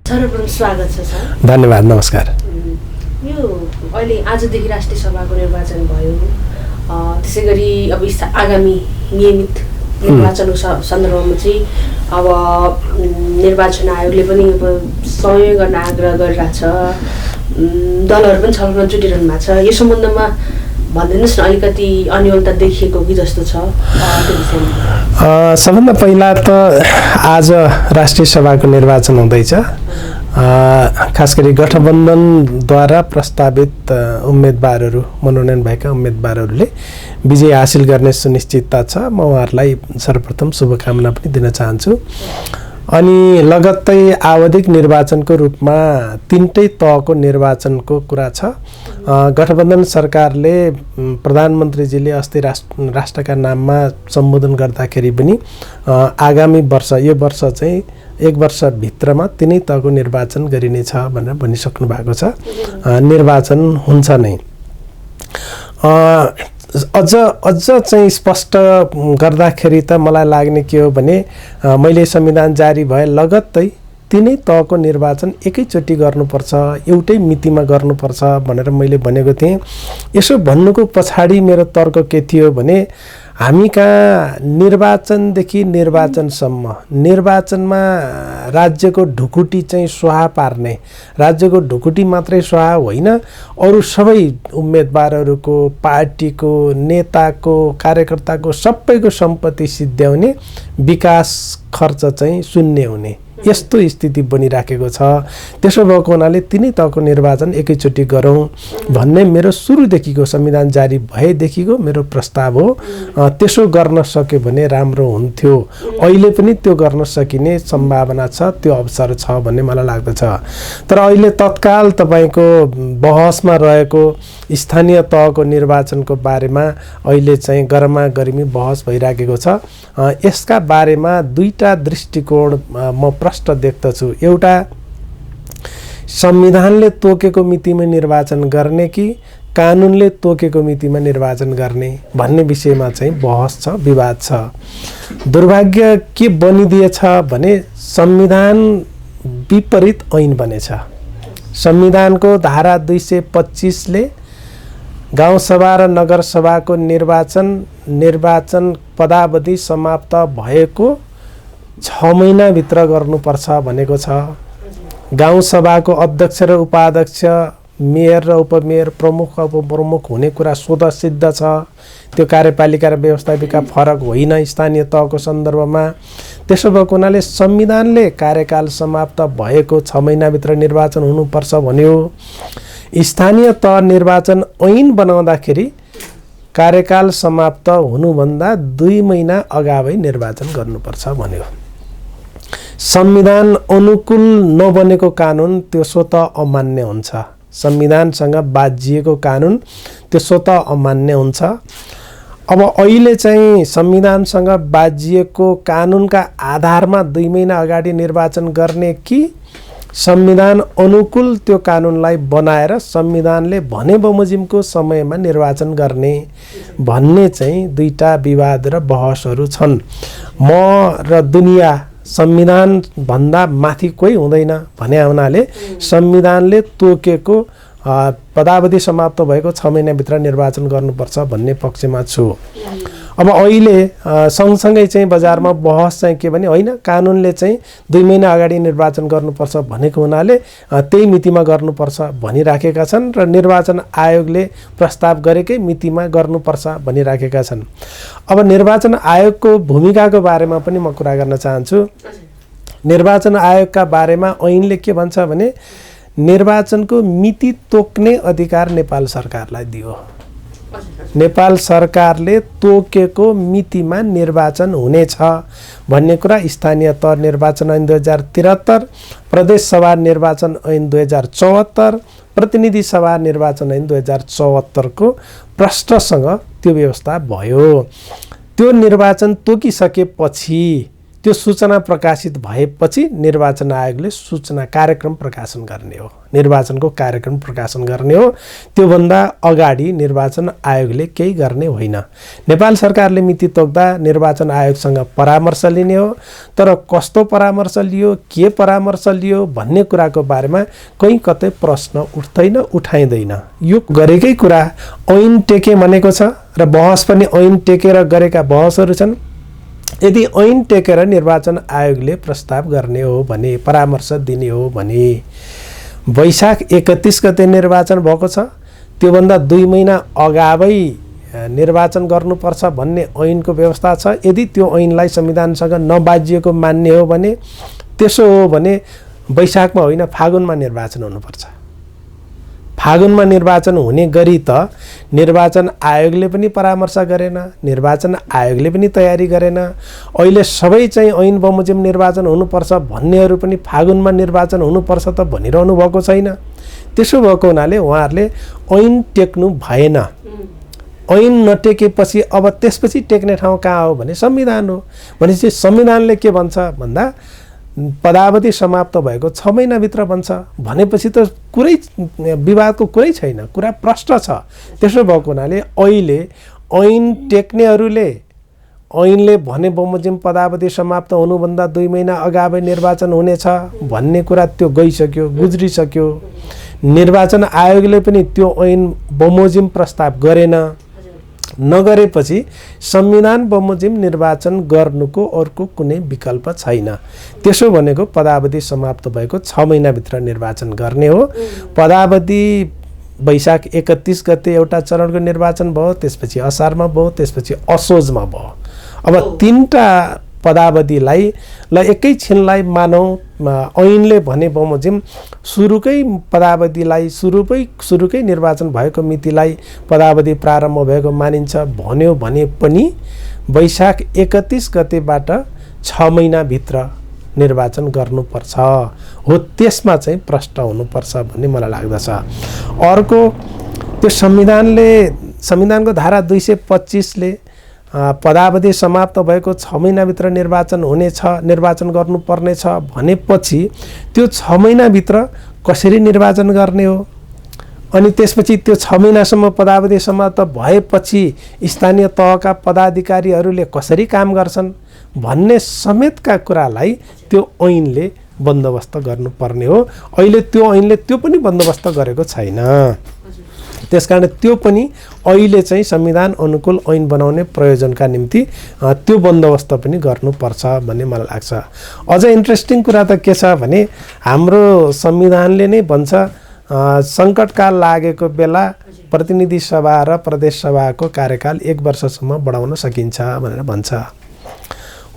सर्वप्रथम स्वागत छ सर। धन्यवाद, नमस्कार। यो अहिले आजदेखि राष्ट्रिय सभाको निर्वाचन भयो, त्यसै गरी अब आगामी नियमित निर्वाचनको सन्दर्भमा चाहिँ अब निर्वाचन आयोगले पनि अब समय गर्न आग्रह गरिरहेछ, दलहरू पनि छलफलमा जुटिरहनु भएको छ। यो सम्बन्धमा भनिदिनुहोस् न, अलिकति अन्योलता देखिएको कि जस्तो छ त्यो विषयमा। सबभन्दा पहिला त आज राष्ट्रिय सभाको निर्वाचन हुँदैछ। खास गरी गठबन्धनद्वारा प्रस्तावित उम्मेदवारहरू, मनोनयन भएका उम्मेदवारहरूले विजय हासिल गर्ने सुनिश्चितता छ। म उहाँहरूलाई सर्वप्रथम शुभकामना पनि दिन चाहन्छु। अनि लगत्तै आवधिक निर्वाचनको रूपमा 3टै तहको निर्वाचनको कुरा छ। गठबन्धन सरकारले प्रधानमन्त्रीजीले अस्ति राष्ट्रका नाममा सम्बोधन गर्दाखेरि पनि आगामी वर्ष, यो वर्ष चाहिँ 1 वर्षभित्रमा 3 तहको निर्वाचन गरिनेछ भनेर भनिसक्नु भएको छ। निर्वाचन हुन्छ नै। अझ चाहिँ स्पष्ट गर्दाखेरि त मलाई लाग्ने के हो भने मैले संविधान जारी भए लगत्तै 3 तहको निर्वाचन एकैचोटि गर्नुपर्छ, एउटै मितिमा गर्नुपर्छ भनेर मैले भनेको थिएँ। यसो भन्नुको पछाडि मेरो तर्क के थियो भने हामी कहाँ निर्वाचनदेखि निर्वाचनसम्म, निर्वाचनमा राज्यको ढुकुटी चाहिँ स्वाहा पार्ने, राज्यको ढुकुटी मात्रै स्वाहा होइन, अरू सबै उम्मेदवारहरूको, पार्टीको, नेताको, कार्यकर्ताको सबैको सम्पत्ति सिद्ध्याउने, विकास खर्च चाहिँ शून्य हुने, यस्तो स्थिति बनिराखेको छ। त्यसो भएको हुनाले 3 तहको निर्वाचन एकैचोटि गरौँ भन्ने मेरो सुरुदेखिको, संविधान जारी भएदेखिको मेरो प्रस्ताव हो। त्यसो गर्न सक्यो भने राम्रो हुन्थ्यो। अहिले पनि त्यो गर्न सकिने सम्भावना छ, त्यो अवसर छ भन्ने मलाई लाग्दछ। तर अहिले तत्काल तपाईँको बहसमा रहेको स्थानीय तहको निर्वाचनको बारेमा अहिले चाहिँ गरमागर्मी बहस भइराखेको छ। यसका बारेमा 2टा दृष्टिकोण म प्रष्ट देख्दछु। एउटा, संविधानले तोकेको मितिमा निर्वाचन गर्ने कि कानुनले तोकेको मितिमा निर्वाचन गर्ने भन्ने विषयमा चाहिँ बहस छ, विवाद छ। दुर्भाग्य के बनिदिएछ भने संविधान विपरीत ऐन बनेछ। संविधानको धारा 225ले गाउँसभा र नगरसभाको निर्वाचन पदावधि समाप्त भएको 6 महिनाभित्र गर्नुपर्छ भनेको छ। गाउँसभाको अध्यक्ष र उपाध्यक्ष, मेयर र उपमेयर, प्रमुख उपप्रमुख हुने कुरा स्वतः सिद्ध छ। त्यो कार्यपालिका र व्यवस्थापिका फरक होइन स्थानीय तहको सन्दर्भमा। त्यसो भएको हुनाले संविधानले कार्यकाल समाप्त भएको 6 महिनाभित्र निर्वाचन हुनुपर्छ भन्यो। स्थानीय तह निर्वाचन ऐन बनाउँदाखेरि कार्यकाल समाप्त हुनुभन्दा 2 महिना अगावै निर्वाचन गर्नुपर्छ भन्यो। संविधान अनुकूल नबनेको कानुन त्यो स्वतः अमान्य हुन्छ। संविधानसँग बाजिएको कानुन त्यो स्वतः अमान्य हुन्छ। अब अहिले चाहिँ संविधानसँग बाजिएको कानुनका आधारमा 2 महिना अगाडि निर्वाचन गर्ने कि संविधान अनुकूल त्यो कानुनलाई बनाएर संविधानले भने बमोजिमको समयमा निर्वाचन गर्ने भन्ने चाहिँ 2टा विवाद र बहसहरू छन्। म र दुनिया संविधान भन्दा माथि कोही हुँदैन भने हुनाले संविधानले तोकेको पदावधि समाप्त भएको 6 महिनाभित्र निर्वाचन गर्नुपर्छ भन्ने पक्षमा छु। अब अहिले सँगसँगै चाहिँ बजारमा बहस चाहिँ के भने होइन, कानुनले चाहिँ 2 महिना अगाडि निर्वाचन गर्नुपर्छ भनेको हुनाले त्यही मितिमा गर्नुपर्छ भनिराखेका छन् र निर्वाचन आयोगले प्रस्ताव गरेकै मितिमा गर्नुपर्छ भनिराखेका छन्। अब निर्वाचन आयोगको भूमिकाको बारेमा पनि म कुरा गर्न चाहन्छु। निर्वाचन आयोगका बारेमा ऐनले के भन्छ भने निर्वाचनको मिति तोक्ने अधिकार नेपाल सरकारलाई दियो। नेपाल सरकारले तोकेको मितिमा निर्वाचन हुनेछ भन्ने कुरा स्थानीय तह निर्वाचन ऐन 2073, प्रदेश सभा निर्वाचन ऐन 2074, प्रतिनिधि सभा निर्वाचन ऐन 2074 को प्रष्टसँग त्यो व्यवस्था भयो। त्यो निर्वाचन तोकिसकेपछि त्यो सूचना प्रकाशित भएपछि निर्वाचन आयोगले सूचना कार्यक्रम प्रकाशन गर्ने हो, निर्वाचनको कार्यक्रम प्रकाशन गर्ने हो। त्योभन्दा अगाडि निर्वाचन आयोगले केही गर्ने होइन। नेपाल सरकारले मिति तोक्दा निर्वाचन आयोगसँग परामर्श लिने हो, तर कस्तो परामर्श लियो, के परामर्श लियो भन्ने कुराको बारेमा कहीँ कतै प्रश्न उठ्दैन, उठाइँदैन। यो गरेकै कुरा ऐन टेके भनेको छ र बहस पनि ऐन टेकेर गरेका बहसहरू छन्। यदि ऐन टेकेर निर्वाचन आयोगले प्रस्ताव गर्ने हो भने, परामर्श दिने हो भने, वैशाख 31 गते निर्वाचन भएको छ, त्योभन्दा 2 महिना अगावै निर्वाचन गर्नुपर्छ भन्ने ऐनको व्यवस्था छ। यदि त्यो ऐनलाई संविधानसँग नबाजिएको मान्ने हो भने, त्यसो हो भने वैशाखमा होइन फागुनमा निर्वाचन हुनुपर्छ। फागुनमा निर्वाचन हुने गरी त निर्वाचन आयोगले पनि परामर्श गरेन, निर्वाचन आयोगले पनि तयारी गरेन। अहिले सबै चाहिँ ऐन बमोजिम निर्वाचन हुनुपर्छ भन्नेहरू पनि फागुनमा निर्वाचन हुनुपर्छ त भनिरहनु भएको छैन। त्यसो भएको हुनाले उहाँहरूले ऐन टेक्नु भएन। ऐन नटेकेपछि अब त्यसपछि टेक्ने ठाउँ कहाँ हो भने संविधान हो। भनेपछि संविधानले के भन्छ भन्दा पदावधि समाप्त भएको 6 महिनाभित्र बन्छ भनेपछि त कुरै विवादको कुरै छैन, कुरा प्रष्ट छ। त्यसो भएको हुनाले अहिले ऐन टेक्नेहरूले ऐनले भने बमोजिम पदावधि समाप्त हुनुभन्दा 2 महिना अगावै निर्वाचन हुनेछ भन्ने कुरा त्यो गइसक्यो, गुज्रिसक्यो। निर्वाचन आयोगले पनि त्यो ऐन बमोजिम प्रस्ताव गरेन। नगरेपछि संविधान बमोजिम निर्वाचन गर्नुको अर्को कुनै विकल्प छैन। त्यसो भनेको पदावधि समाप्त भएको 6 महिनाभित्र निर्वाचन गर्ने हो। पदावधि वैशाख 31 गते एउटा चरणको निर्वाचन भयो, त्यसपछि असारमा भयो, त्यसपछि असोजमा भयो। अब 3टा पदावधिलाई एकैछिनलाई मानौँ ऐनले भने बमोजिम सुरुकै पदावधिलाई सुरुकै निर्वाचन भएको मितिलाई पदावधि प्रारम्भ भएको मानिन्छ भन्यो भने पनि वैशाख 31 गतेबाट 6 महिनाभित्र निर्वाचन गर्नुपर्छ हो। त्यसमा चाहिँ प्रष्ट हुनुपर्छ भन्ने मलाई लाग्दछ। अर्को त्यो संविधानको धारा 225 ले पदावधि समाप्त भएको 6 महिनाभित्र निर्वाचन हुनेछ, निर्वाचन गर्नुपर्नेछ भनेपछि त्यो 6 महिनाभित्र कसरी निर्वाचन गर्ने हो? अनि त्यसपछि त्यो 6 महिनासम्म पदावधि समाप्त भएपछि स्थानीय तहका पदाधिकारीहरूले कसरी काम गर्छन् भन्ने समेतका कुरालाई त्यो ऐनले बन्दोबस्त गर्नुपर्ने हो। अहिले त्यो ऐनले त्यो पनि बन्दोबस्त गरेको छैन। त्यसकारण त्यो पनि अहिले चाहिँ संविधान अनुकूल ऐन बनाउने प्रयोजनका निम्ति त्यो बन्दोबस्त पनि गर्नुपर्छ भन्ने मलाई लाग्छ। अझ इन्ट्रेस्टिङ कुरा त के छ भने हाम्रो संविधानले नै भन्छ सङ्कटकाल लागेको बेला प्रतिनिधि सभा र प्रदेश सभाको कार्यकाल 1 वर्षसम्म बढाउन सकिन्छ भनेर भन्छ।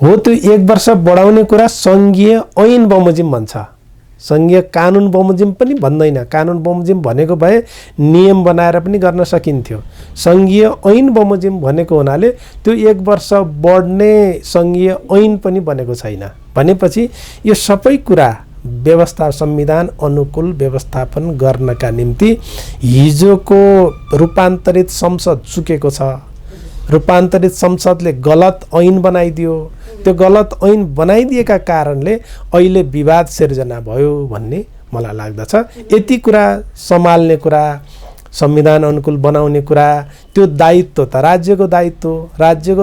हो, त्यो 1 वर्ष बढाउने कुरा सङ्घीय ऐन बमोजिम भन्छ, सङ्घीय कानुन बमोजिम पनि भन्दैन। कानुन बमोजिम भनेको भए नियम बनाएर पनि गर्न सकिन्थ्यो। सङ्घीय ऐन बमोजिम भनेको हुनाले त्यो 1 वर्ष बढ्ने सङ्घीय ऐन पनि बनेको छैन। भनेपछि यो सबै कुरा व्यवस्था संविधान अनुकूल व्यवस्थापन गर्नका निम्ति हिजोको रूपान्तरित संसद चुकेको छ। रूपान्तरित संसदले गलत ऐन बनाइदियो। त्यो गलत ऐन बनाइदिएका कारणले अहिले विवाद सिर्जना भयो भन्ने मलाई लाग्दछ। यति कुरा सम्हाल्ने कुरा, संविधान अनुकूल बनाउने कुरा, त्यो दायित्व त राज्यको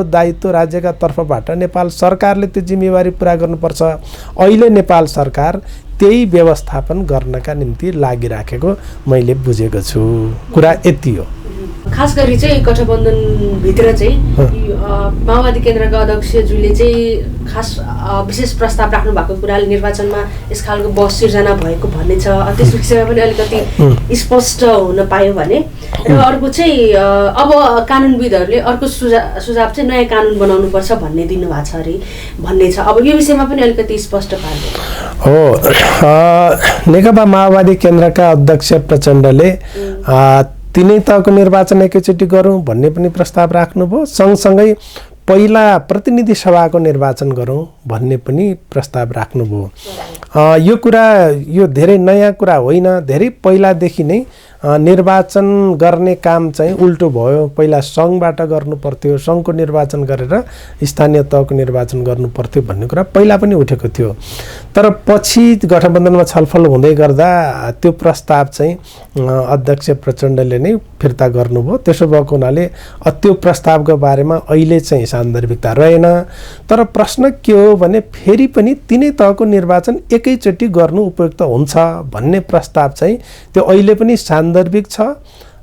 दायित्व राज्यका तर्फबाट नेपाल सरकारले त्यो जिम्मेवारी पुरा गर्नुपर्छ। अहिले नेपाल सरकार त्यही व्यवस्थापन गर्नका निम्ति लागिराखेको मैले बुझेको छु। कुरा यति हो। खास गरी चाहिँ गठबन्धनभित्र चाहिँ माओवादी केन्द्रका अध्यक्षज्यूले चाहिँ खास विशेष प्रस्ताव राख्नु भएको कुराले निर्वाचनमा यस खालको बहस सिर्जना भएको भन्ने छ। त्यस विषयमा पनि अलिकति स्पष्ट हुन पायो भने। र अर्को चाहिँ अब कानुनविदहरूले अर्को सुझाव चाहिँ नयाँ कानुन बनाउनुपर्छ भन्ने दिनुभएको छ अरे भन्ने छ। अब यो विषयमा पनि अलिकति स्पष्ट पार्नु हो। नेकपा माओवादी केन्द्रका अध्यक्ष प्रचण्डले 3 तहको निर्वाचन एकैचोटि गरौँ भन्ने पनि प्रस्ताव राख्नुभयो। सँगसँगै पहिला प्रतिनिधि सभाको निर्वाचन गरौँ भन्ने पनि प्रस्ताव राख्नुभयो। यो कुरा यो धेरै नयाँ कुरा होइन। धेरै पहिलादेखि नै निर्वाचन गर्ने काम चाहिँ उल्टो भयो। पहिला सङ्घबाट गर्नु पर्थ्यो, सङ्घको निर्वाचन गरेर स्थानीय तहको निर्वाचन गर्नु पर्थ्यो भन्ने कुरा पहिला पनि उठेको थियो। तर पछि गठबन्धनमा छलफल हुँदै गर्दा त्यो प्रस्ताव चाहिँ अध्यक्ष प्रचण्डले नै फिर्ता गर्नुभयो। त्यसो भएको हुनाले त्यो प्रस्तावको बारेमा अहिले चाहिँ सान्दर्भिकता रहेन। तर प्रश्न के हो भने फेरि पनि तिनै तहको निर्वाचन एकैचोटि गर्नु उपयुक्त हुन्छ भन्ने प्रस्ताव चाहिँ त्यो अहिले पनि सान्दर्भिक छ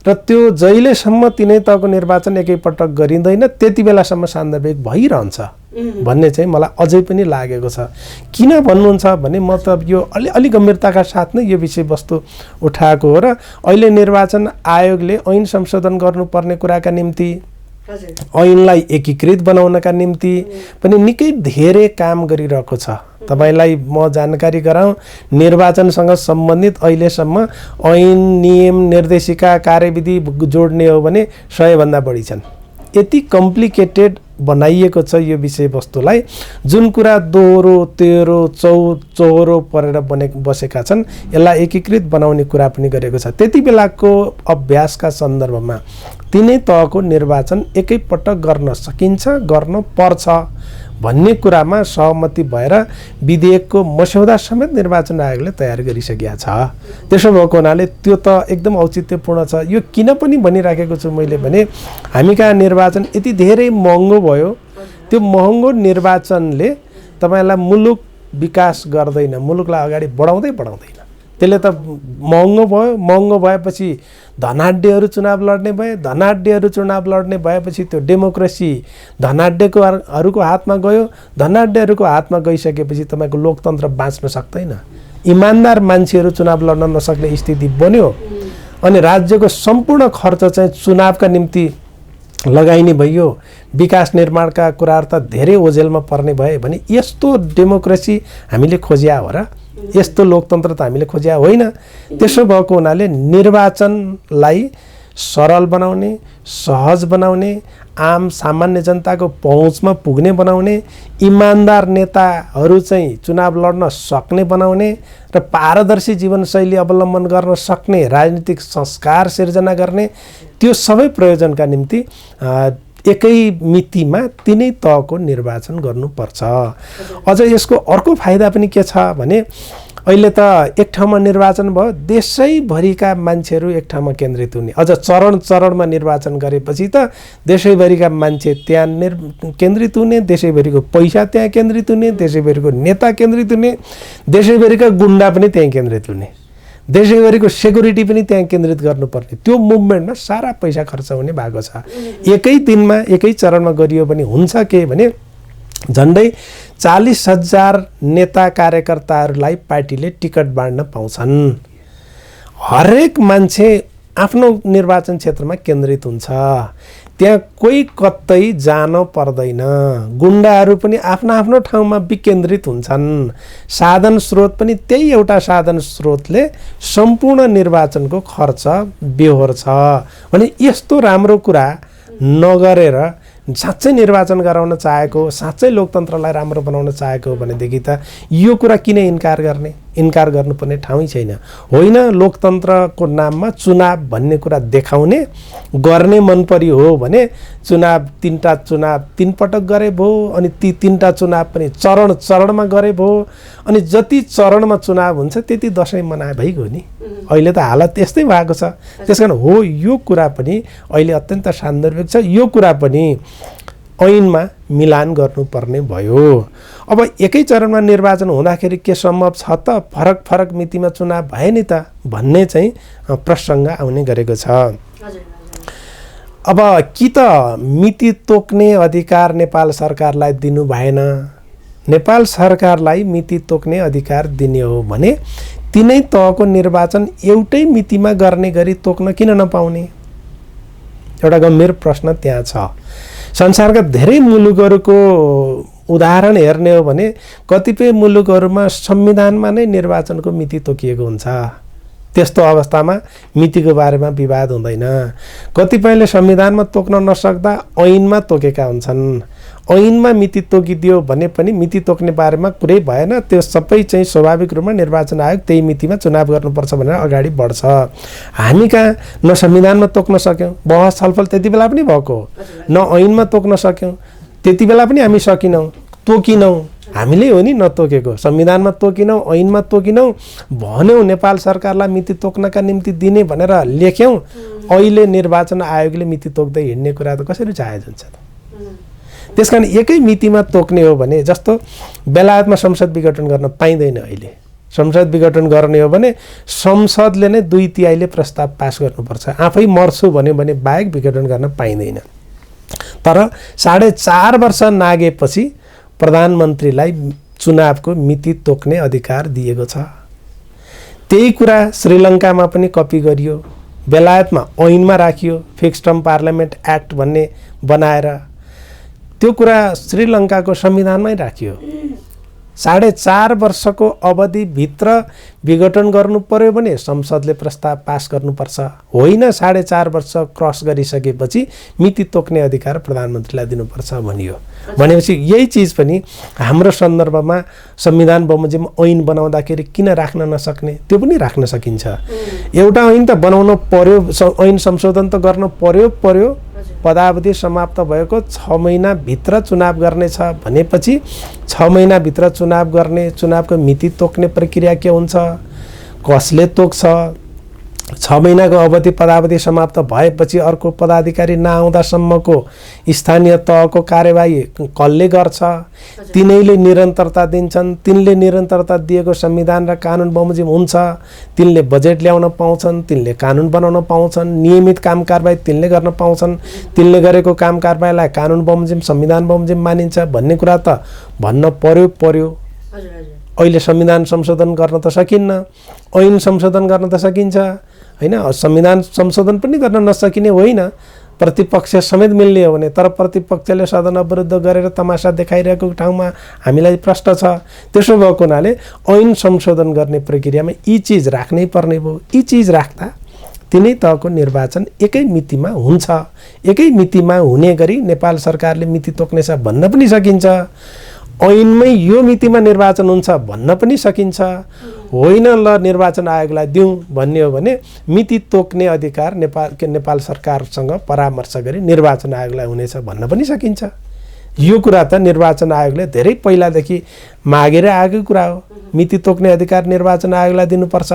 र त्यो जहिलेसम्म तिनै तहको निर्वाचन एकैपटक गरिँदैन त्यति बेलासम्म सान्दर्भिक भइरहन्छ भन्ने चाहिँ मलाई अझै पनि लागेको छ। किन भन्नुहुन्छ भने म त यो अलि गम्भीरताका साथ नै यो विषयवस्तु उठाएको हो र अहिले निर्वाचन आयोगले ऐन संशोधन गर्नुपर्ने कुराका निम्ति ऐनलाई एकीकृत बनाउनका निम्ति पनि निकै धेरै काम गरिरहेको छ। तपाईलाई म जानकारी गराउँ, निर्वाचनसँग सम्बन्धित अहिलेसम्म ऐन, नियम, निर्देशिका, कार्यविधि जोड्ने हो भने 100 भन्दा बढी छन्। यति कम्प्लिकेटेड बनाइएको छ यो विषयवस्तुलाई, जुन कुरा दोहोरो तेह्रो चौहोरो परेर बसेका छन् यसलाई एकीकृत बनाउने कुरा पनि गरेको छ। त्यति बेलाको अभ्यासका सन्दर्भमा तिनै तहको निर्वाचन एकैपटक गर्न सकिन्छ, गर्न पर्छ भन्ने कुरामा सहमति भएर विधेयकको मस्यौदा समेत निर्वाचन आयोगले तयार गरिसकेका छ। त्यसो भएको हुनाले त्यो त एकदम औचित्यपूर्ण छ। यो किन पनि भनिराखेको छु मैले भने हामी कहाँ निर्वाचन यति धेरै महँगो भयो, त्यो महँगो निर्वाचनले तपाईलाई मुलुक विकास गर्दैन, मुलुकलाई अगाडि बढाउँदैन। त्यसले त महँगो भयो, महँगो भएपछि धनाढ्यहरू चुनाव लड्ने भए, धनाढ्यहरू चुनाव लड्ने भएपछि त्यो डेमोक्रेसी धनाढ्यहरूको हातमा गयो, धनाढ्यहरूको हातमा गइसकेपछि तपाईँको लोकतन्त्र बाँच्न सक्दैन, इमान्दार मान्छेहरू चुनाव लड्न नसक्ने स्थिति बन्यो। अनि राज्यको सम्पूर्ण खर्च चाहिँ चुनावका निम्ति लगाइने भइयो, विकास निर्माणका कुराहरू त धेरै ओझेलमा पर्ने भए भने यस्तो डेमोक्रेसी हामीले खोज्या हो र? यस्तो लोकतन्त्र त हामीले खोज्या होइन। त्यसो भएको हुनाले निर्वाचनलाई सरल बनाउने, सहज बनाउने, आम सामान्य जनताको पहुँचमा पुग्ने बनाउने, इमान्दार नेताहरू चाहिँ चुनाव लड्न सक्ने बनाउने र पारदर्शी जीवनशैली अवलम्बन गर्न सक्ने राजनीतिक संस्कार सिर्जना गर्ने, त्यो सबै प्रयोजनका निम्ति एकै मितिमा तिनै तहको निर्वाचन गर्नुपर्छ। अझ यसको अर्को फाइदा पनि के छ भने अहिले त एक ठाउँमा निर्वाचन भयो, देशैभरिका मान्छेहरू एक ठाउँमा केन्द्रित हुने। अझ चरणमा निर्वाचन गरेपछि त देशैभरिका मान्छे त्यहाँ केन्द्रित हुने, देशैभरिको पैसा त्यहाँ केन्द्रित हुने, देशैभरिको नेता केन्द्रित हुने, देशैभरिका गुन्डा पनि त्यहाँ केन्द्रित हुने, देशैभरिको सेक्युरिटी पनि त्यहाँ केन्द्रित गर्नुपर्ने। त्यो मुभमेन्टमा सारा पैसा खर्च हुने भएको छ। एकै दिनमा एकै चरणमा गरियो भने हुन्छ के भने झन्डै 40,000 नेता कार्यकर्ताहरूलाई पार्टीले टिकट बाँड्न पाउँछन्। हरेक मान्छे आफ्नो निर्वाचन क्षेत्रमा केन्द्रित हुन्छ, त्यहाँ कोही कतै जान पर्दैन, गुन्डाहरू पनि आफ्नो ठाउँमा विकेन्द्रित हुन्छन्, साधन स्रोत पनि त्यही एउटा साधन स्रोतले सम्पूर्ण निर्वाचनको खर्च बेहोर्छ। भने यस्तो राम्रो कुरा नगरेर साँच्चै निर्वाचन गराउन चाहेको, साँच्चै लोकतन्त्रलाई राम्रो बनाउन चाहेको भनेदेखि त यो कुरा किन इन्कार गर्ने? इन्कार गर्नुपर्ने ठाउँै छैन। होइन, लोकतन्त्रको नाममा चुनाव भन्ने कुरा देखाउने गर्ने मन परि हो भने तीनटा चुनाव 3 पटक गरे भयो, अनि ती 3टा चुनाव पनि चरणमा गरे भयो, अनि जति चरणमा चुनाव हुन्छ त्यति दसैँ मनाए भइगयो नि। अहिले त हालत त्यस्तै भएको छ। त्यसकारण हो यो कुरा पनि अहिले अत्यन्त सान्दर्भिक छ। यो कुरा पनि ऐनमा मिलान गर्नुपर्ने भयो। अब एकै चरणमा निर्वाचन हुँदाखेरि के सम्भव छ त फरक मितिमा चुनाव भए नि त भन्ने चाहिँ प्रसङ्ग आउने गरेको छ। अब कि त मिति तोक्ने अधिकार नेपाल सरकारलाई दिनु भएन, नेपाल सरकारलाई मिति तोक्ने अधिकार दिने हो भने तिनै तहको निर्वाचन एउटै मितिमा गर्ने गरी तोक्न किन नपाउने? एउटा गम्भीर प्रश्न त्यहाँ छ। संसारका धेरै मुलुकहरूको उदाहरण हेर्ने हो भने कतिपय मुलुकहरूमा संविधानमा नै निर्वाचनको मिति तोकिएको हुन्छ। त्यस्तो अवस्थामा मितिको बारेमा विवाद हुँदैन। कतिपयले संविधानमा तोक्न नसक्दा ऐनमा तोकेका हुन्छन्। ऐनमा मिति तोकिदियो भने पनि मिति तोक्ने बारेमा कुरै भएन, त्यो सबै चाहिँ स्वाभाविक रूपमा निर्वाचन आयोग त्यही मितिमा चुनाव गर्नुपर्छ भनेर अगाडि बढ्छ। हामी कहाँ न संविधानमा तोक्न सक्यौँ, बहस छलफल त्यति बेला पनि भएको, न ऐनमा तोक्न सक्यौँ, त्यति बेला पनि हामी सकिनौँ, तोकिनौँ, हामीले हो नि नतोकेको, संविधानमा तोकिनौँ, ऐनमा तोकिनौँ, भन्यौँ नेपाल सरकारलाई मिति तोक्नका निम्ति दिने भनेर लेख्यौँ। अहिले निर्वाचन आयोगले मिति तोक्दै हिँड्ने कुरा त कसरी जायज हुन्छ त? त्यसकारण एकै मितिमा तोक्ने हो भने, जस्तो बेलायतमा संसद विघटन गर्न पाइँदैन। अहिले संसद विघटन गर्ने हो भने संसदले नै 2/3 प्रस्ताव पास गर्नुपर्छ, आफै मर्छु भन्यो भने बाहेक विघटन गर्न पाइँदैन। तर 4.5 वर्ष नागेपछि प्रधानमन्त्रीलाई चुनावको मिति तोक्ने अधिकार दिएको छ। त्यही कुरा श्रीलङ्कामा पनि कपी गरियो, बेलायतमा ऐनमा राखियो, फिक्स्ड टर्म पार्लियामेन्ट एक्ट भन्ने बनाएर त्यो कुरा श्रीलङ्काको संविधानमै राखियो। 4.5 वर्षको अवधिभित्र विघटन गर्नु पर्यो भने संसदले प्रस्ताव पास गर्नुपर्छ, होइन 4.5 वर्ष क्रस गरिसकेपछि मिति तोक्ने अधिकार प्रधानमन्त्रीलाई दिनुपर्छ भनियो। भनेपछि यही चिज पनि हाम्रो सन्दर्भमा संविधान बमोजिम ऐन बनाउँदाखेरि किन राख्न नसक्ने? त्यो पनि राख्न सकिन्छ। एउटा ऐन त बनाउन पर्यो, ऐन संशोधन त गर्न पर्यो, पदावधि समाप्त भएको 6 महिनाभित्र चुनाव गर्नेछ भनेपछि 6 महिनाभित्र चुनाव गर्ने, चुनावको मिति तोक्ने प्रक्रिया के हुन्छ, कसले तोक्छ, 6 महिनाको अवधि पदावधि समाप्त भएपछि अर्को पदाधिकारी नआउँदासम्मको स्थानीय तहको कार्यवाही कसले गर्छ, तिनैले निरन्तरता दिन्छन्, तिनले निरन्तरता दिएको संविधान र कानुन बमोजिम हुन्छ, तिनले बजेट ल्याउन पाउँछन्, तिनले कानुन बनाउन पाउँछन्, नियमित काम कारबाही तिनले गर्न पाउँछन्, तिनले गरेको काम कारबाहीलाई कानुन बमोजिम संविधान बमोजिम मानिन्छ भन्ने कुरा त भन्न पर्यो। अहिले संविधान संशोधन गर्न त सकिन्न, ऐन संशोधन गर्न त सकिन्छ हैन, संविधान संशोधन पनि गर्न नसकिने होइन, प्रतिपक्ष समेत मिल्ने हो भने, तर प्रतिपक्षले सदन अवरुद्ध गरेर तमासा देखाइरहेको ठाउँमा हामीलाई प्रश्न छ। त्यसो भएको हुनाले ऐन संशोधन गर्ने प्रक्रियामा यी चिज राख्नै पर्ने भयो। यी चिज राख्दा तिनै तहको निर्वाचन एकै मितिमा हुन्छ, एकै मितिमा हुने गरी नेपाल सरकारले मिति तोक्नेछ भन्न पनि सकिन्छ, ऐनमै यो मितिमा निर्वाचन हुन्छ भन्न पनि सकिन्छ, होइन ल निर्वाचन आयोगलाई दिउँ भन्ने हो भने मिति तोक्ने अधिकार नेपाल सरकारसँग परामर्श गरी निर्वाचन आयोगलाई हुनेछ भन्न पनि सकिन्छ। यो कुरा त निर्वाचन आयोगले धेरै पहिलादेखि मागेर आएको कुरा हो, मिति तोक्ने अधिकार निर्वाचन आयोगलाई दिनुपर्छ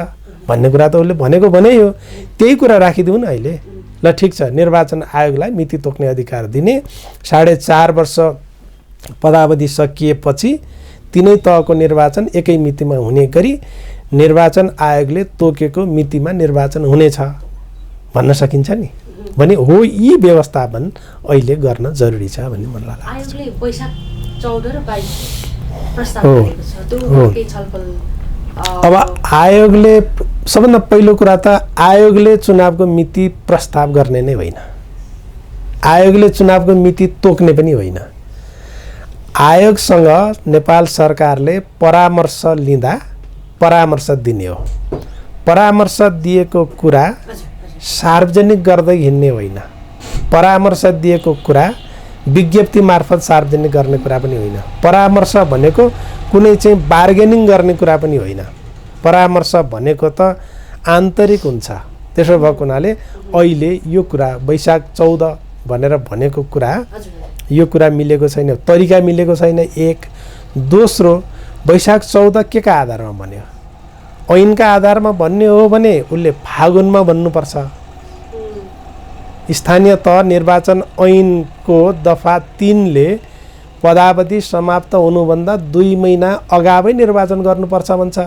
भन्ने कुरा त उसले भनेको भनै हो। त्यही कुरा राखिदिउँ न अहिले, ल ठिक छ, निर्वाचन आयोगलाई मिति तोक्ने अधिकार दिने, 4.5 वर्ष पदावधि सकिएपछि तिनै तहको निर्वाचन एकै मितिमा हुने गरी निर्वाचन आयोगले तोकेको मितिमा निर्वाचन हुनेछ भन्न सकिन्छ नि। भने हो यी व्यवस्थापन अहिले गर्न जरुरी छ भन्ने मलाई लाग्छ। आयोगले वैशाख 14 र 22 प्रस्ताव गरेको छ, त्यो के छलफल? अब आयोगले सबभन्दा पहिलो कुरा त आयोगले चुनावको मिति प्रस्ताव गर्ने नै होइन, आयोगले चुनावको मिति तोक्ने पनि होइन। आयोगसँग नेपाल सरकारले परामर्श लिँदा परामर्श दिने हो, परामर्श दिएको कुरा सार्वजनिक गर्दै हिँड्ने होइन, परामर्श दिएको कुरा विज्ञप्ति मार्फत सार्वजनिक गर्ने कुरा पनि होइन, परामर्श भनेको कुनै चाहिँ बार्गेनिङ गर्ने कुरा पनि होइन, परामर्श भनेको त आन्तरिक हुन्छ। त्यसो भएको हुनाले अहिले यो कुरा वैशाख 14 भनेर भनेको कुरा, यो कुरा मिलेको छैन, तरिका मिलेको छैन। एक दोस्रो, वैशाख 14 के का आधारमा भन्यो? ऐनका आधारमा भन्ने हो भने उसले फागुनमा भन्नुपर्छ। स्थानीय तह निर्वाचन ऐनको दफा 3 ले पदावधि समाप्त हुनुभन्दा 2 महिना अगावै निर्वाचन गर्नुपर्छ भन्छ।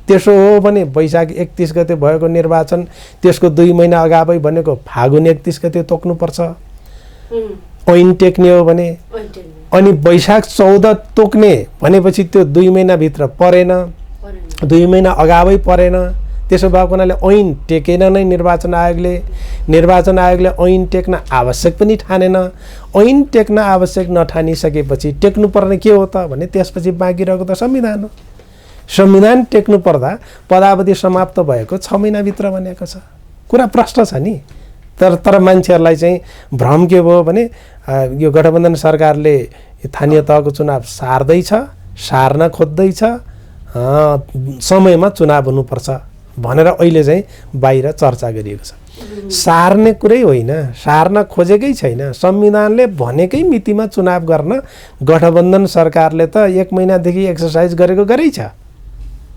त्यसो हो भने वैशाख 31 गते भएको निर्वाचन त्यसको 2 महिना अगावै भनेको फागुन 31 गते तोक्नुपर्छ ऐन टेक्ने हो भने। अनि वैशाख 14 तोक्ने भनेपछि त्यो 2 महिनाभित्र परेन, 2 महिना अगावै परेन। त्यसो भएको हुनाले ऐन टेकेन नै निर्वाचन आयोगले, निर्वाचन आयोगले ऐन टेक्न आवश्यक पनि ठानेन। ऐन टेक्न आवश्यक नठानिसकेपछि टेक्नुपर्ने के हो त भने त्यसपछि बाँकी रहेको त संविधान हो। संविधान टेक्नु पर्दा पदावधि समाप्त भएको 6 महिनाभित्र भनेको छ। कुरा प्रश्न छ नि, तर मान्छेहरूलाई चाहिँ भ्रम के भयो भने यो गठबन्धन सरकारले स्थानीय तहको चुनाव सार्न खोज्दैछ, समयमा चुनाव हुनुपर्छ भनेर अहिले चाहिँ बाहिर चर्चा गरिएको छ। सार्ने कुरै होइन, सार्न खोजेकै छैन। संविधानले भनेकै मितिमा चुनाव गर्न गठबन्धन सरकारले त 1 महिनादेखि एक्सर्साइज गरेकै छ।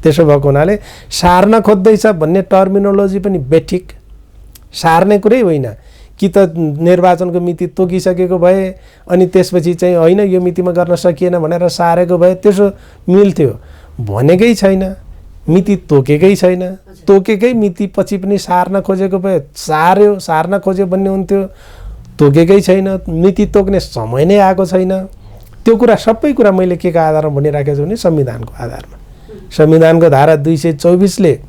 त्यसो भएको हुनाले सार्न खोज्दैछ भन्ने टर्मिनोलोजी पनि बेठिक, सार्ने कुरै होइन। कि त निर्वाचनको मिति तोकिसकेको भए अनि त्यसपछि चाहिँ होइन यो मितिमा गर्न सकिएन भनेर सारेको भए त्यसो मिल्थ्यो। भनेकै छैन, मिति तोकेकै छैन। तोकेकै मिति पछि पनि सार्न खोजेको भए सार्न खोज्यो भन्ने हुन्थ्यो। तोकेकै छैन, मिति तोक्ने समय नै आएको छैन। त्यो कुरा सबै कुरा मैले के को आधारमा भनिराखेको छु भने संविधानको आधारमा। संविधानको धारा 224 ले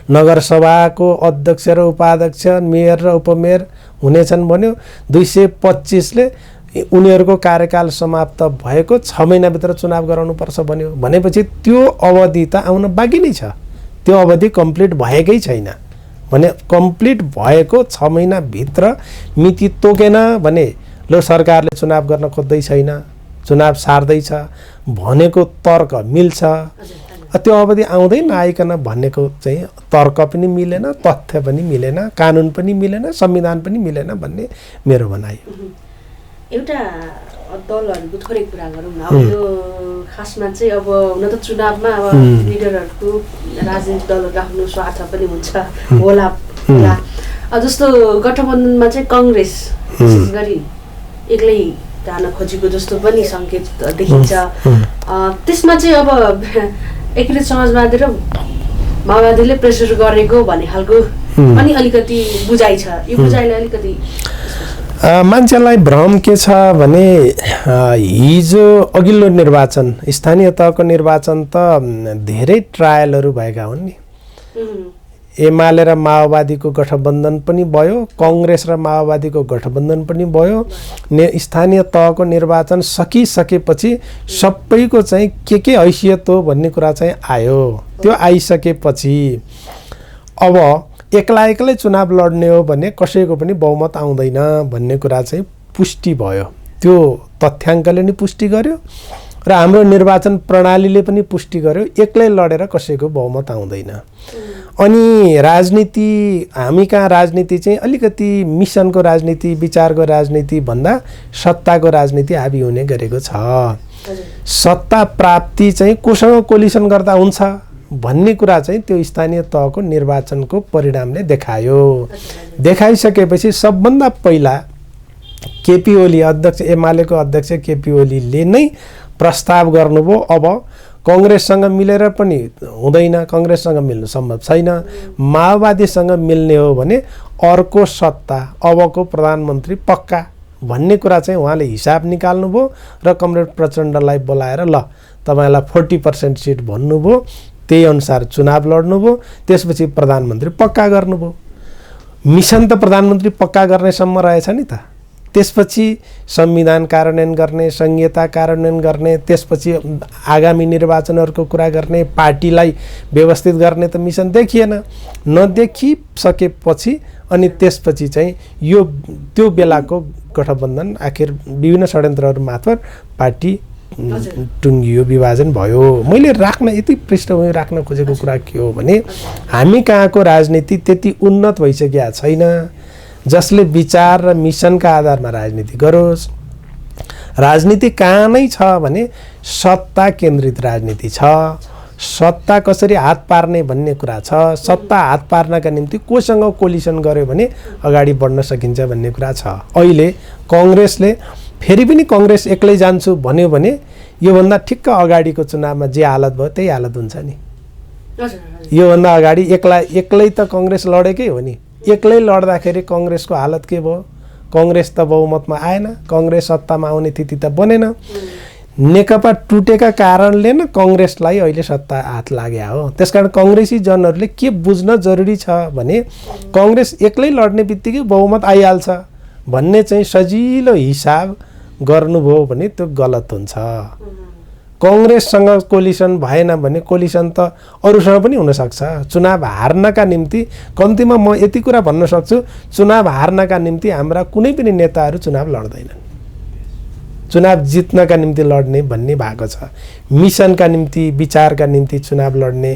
नगरसभाको अध्यक्ष र उपाध्यक्ष, मेयर र उपमेयर हुनेछन् भन्यो। 225 ले उनीहरूको कार्यकाल समाप्त भएको 6 महिनाभित्र चुनाव गराउनुपर्छ भन्यो। भनेपछि त्यो अवधि त आउन बाँकी नै छ, त्यो अवधि कम्प्लिट भएकै छैन। भने कम्प्लिट भएको 6 महिनाभित्र मिति तोकेन भने लो सरकारले चुनाव गर्न खोज्दै छैन, चुनाव सार्दैछ भनेको तर्क मिल्छ। त्यो अवधि आउँदै नआइकन भनेको चाहिँ तर्क पनि मिलेन, तथ्य पनि मिलेन, कानुन पनि मिलेन, संविधान पनि मिलेन भन्ने मेरो भनाइ हो। एउटा दलहरूको थोरै कुरा गरौँ न। अब यो खासमा चाहिँ अब हुन त चुनावमा अब लिडरहरूको राजनीतिक दलहरूको आफ्नो स्वार्थ पनि हुन्छ होला। जस्तो गठबन्धनमा चाहिँ कांग्रेस विशेष गरी एक्लै जान खोजेको जस्तो पनि सङ्केत देखिन्छ। त्यसमा चाहिँ अब एकीकृत समाजवादी र माओवादीले प्रेसर गरेको भन्ने खालको पनि अलिकति बुझाइ छ। यो बुझाइलाई अलिकति मान्छेलाई भ्रम के छ भने हिजो अघिल्लो निर्वाचन, स्थानीय तहको निर्वाचन त धेरै ट्रायलहरू भएका हुन् नि। एमाले र माओवादीको गठबन्धन पनि भयो, कांग्रेस र माओवादीको गठबन्धन पनि भयो। स्थानीय तहको निर्वाचन सकिसकेपछि सबैको चाहिँ के हैसियत हो भन्ने कुरा चाहिँ आयो। त्यो आइसकेपछि अब एक्लै चुनाव लड्ने हो भने कसैको पनि बहुमत आउँदैन भन्ने कुरा चाहिँ पुष्टि भयो। त्यो तथ्याङ्कले नि पुष्टि गर्यो र हाम्रो निर्वाचन प्रणालीले पनि पुष्टि गर्यो, एक्लै लडेर कसैको बहुमत आउँदैन। अनि राजनीति, हामी कहाँ राजनीति चाहिँ अलिकति मिसनको राजनीति, विचारको राजनीति भन्दा सत्ताको राजनीति हाबी हुने गरेको छ। सत्ता प्राप्ति चाहिँ कोसँग कोलिसन गर्दा हुन्छ भन्ने कुरा चाहिँ त्यो स्थानीय तहको निर्वाचनको परिणामले देखायो। देखाइसकेपछि सबभन्दा पहिला केपी ओली अध्यक्ष, एमालेको अध्यक्ष केपी ओलीले नै प्रस्ताव गर्नुभयो। अब कांग्रेससँग मिलेर पनि हुँदैन, कांग्रेससँग मिल्नु सम्भव छैन, माओवादीसँग मिल्ने हो भने अर्को सत्ता, अबको प्रधानमन्त्री पक्का भन्ने कुरा चाहिँ उहाँले हिसाब निकाल्नुभयो र कमरेड प्रचण्डलाई बोलाएर ल तपाईँलाई 40% सिट भन्नुभयो। त्यही अनुसार चुनाव लड्नुभयो। त्यसपछि प्रधानमन्त्री पक्का गर्नुभयो। मिसन त प्रधानमन्त्री पक्का गर्नेसम्म रहेछ नि त। त्यसपछि संविधान कार्यान्वयन गर्ने, संहिता कार्यान्वयन गर्ने, त्यसपछि आगामी निर्वाचनहरूको कुरा गर्ने, पार्टीलाई व्यवस्थित गर्ने त मिसन देखिएन। नदेखिसकेपछि अनि त्यसपछि चाहिँ यो त्यो बेलाको गठबन्धन आखिर विभिन्न षड्यन्त्रहरू मार्फत पार्टी टुङ्गियो, विभाजन भयो। मैले यति पृष्ठभूमि राख्न खोजेको कुरा के हो भने हामी कहाँको राजनीति त्यति उन्नत भइसकेका छैन जसले विचार र मिसनका आधारमा राजनीति गरोस्। राजनीति कहाँ नै छ भने सत्ता केन्द्रित राजनीति छ। सत्ता कसरी हात पार्ने भन्ने कुरा छ। सत्ता हात पार्नका निम्ति कोसँग कोलिसन गर्यो भने अगाडि बढ्न सकिन्छ भन्ने कुरा छ। अहिले कांग्रेसले फेरि पनि कांग्रेस एक्लै जान्छु भन्यो भने योभन्दा ठिक्क अगाडिको चुनावमा जे हालत भयो त्यही हालत हुन्छ नि। योभन्दा अगाडि एक्लै त कांग्रेस लडेकै हो नि। एक्लै लड्दाखेरि कांग्रेसको हालत के भयो? कांग्रेस त बहुमतमा आएन, कांग्रेस सत्तामा आउने स्थिति त बनेन। नेकपा टुटेका कारणले न कांग्रेसलाई अहिले सत्ता हात लाग्या हो। त्यसकारण कांग्रेसी जनहरूले के बुझ्न जरुरी छ भने कांग्रेस एक्लै लड्ने बित्तिकै बहुमत आइहाल्छ भन्ने चाहिँ सजिलो हिसाब गर्नुभयो भने त्यो गलत हुन्छ। कांग्रेससँग कोलिसन भएन भने कोलिसन त अरूसँग पनि हुनसक्छ। चुनाव हार्नका निम्ति कम्तीमा म यति कुरा भन्न सक्छु, चुनाव हार्नका निम्ति हाम्रा कुनै पनि नेताहरू चुनाव लड्दैनन्। चुनाव जित्नका निम्ति लड्ने भन्ने भएको छ। मिसनका निम्ति, विचारका निम्ति चुनाव लड्ने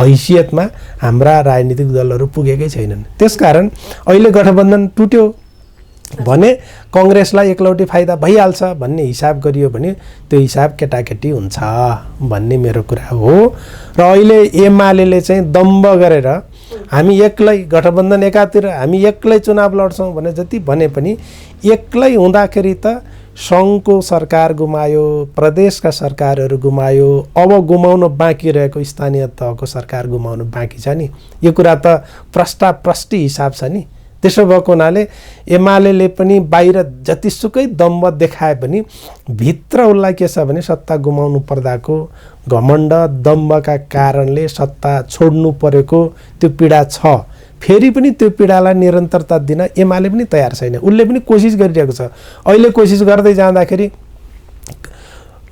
हैसियतमा हाम्रा राजनीतिक दलहरू पुगेकै छैनन्। त्यसकारण अहिले गठबन्धन टुट्यो भने कांग्रेसलाई एकलौटी फाइदा भइहाल्छ भन्ने हिसाब गरियो भने त्यो हिसाब केटाकेटी हुन्छ भन्ने मेरो कुरा हो। र अहिले एमाले चाहिँ दम्ब गरेर हामी एक्लै गठबन्धन एकातिर हामी एक्लै चुनाव लड्छौँ भने जति भने पनि एक्लै हुँदाखेरि त सङ्घको सरकार गुमायो, प्रदेशका सरकारहरू गुमायो, अब गुमाउन बाँकी रहेको स्थानीय तहको सरकार गुमाउनु बाँकी छ नि। यो कुरा त प्रष्टाप्रष्टि हिसाब छ नि। त्यसो भएको हुनाले एमाले पनि बाहिर जतिसुकै दम्ब देखाए पनि भित्र उसलाई के छ भने सत्ता गुमाउनु पर्दाको घमण्ड दम्बका कारणले सत्ता छोड्नु परेको त्यो पीडा छ। फेरि पनि त्यो पीडालाई निरन्तरता दिन एमाले पनि तयार छैन। उसले पनि कोसिस गरिरहेको छ। अहिले कोसिस गर्दै जाँदाखेरि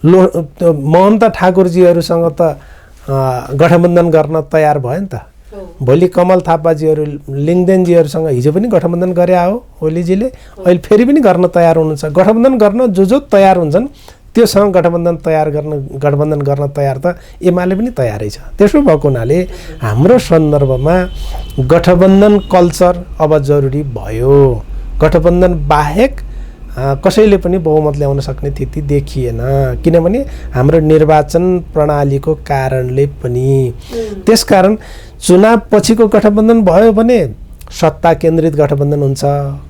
महन्त ठाकुरजीहरूसँग त गठबन्धन गर्न तयार भयो नि त। भोलि कमल थापाजीहरू लिङदेनजीहरूसँग हिजो पनि गठबन्धन गरे हो ओलीजीले, अहिले फेरि पनि गर्न तयार हुनुहुन्छ। गठबन्धन गर्न जो तयार हुन्छन् त्योसँग गठबन्धन गर्न तयार त एमाले पनि तयारै छ। त्यसो भएको हुनाले हाम्रो सन्दर्भमा गठबन्धन कल्चर अब जरुरी भयो। गठबन्धन बाहेक कसैले पनि बहुमत ल्याउन सक्ने स्थिति देखिएन, किनभने हाम्रो निर्वाचन प्रणालीको कारणले पनि। त्यसकारण चुनाव पछिको गठबन्धन भयो भने सत्ता केन्द्रित गठबन्धन हुन्छ।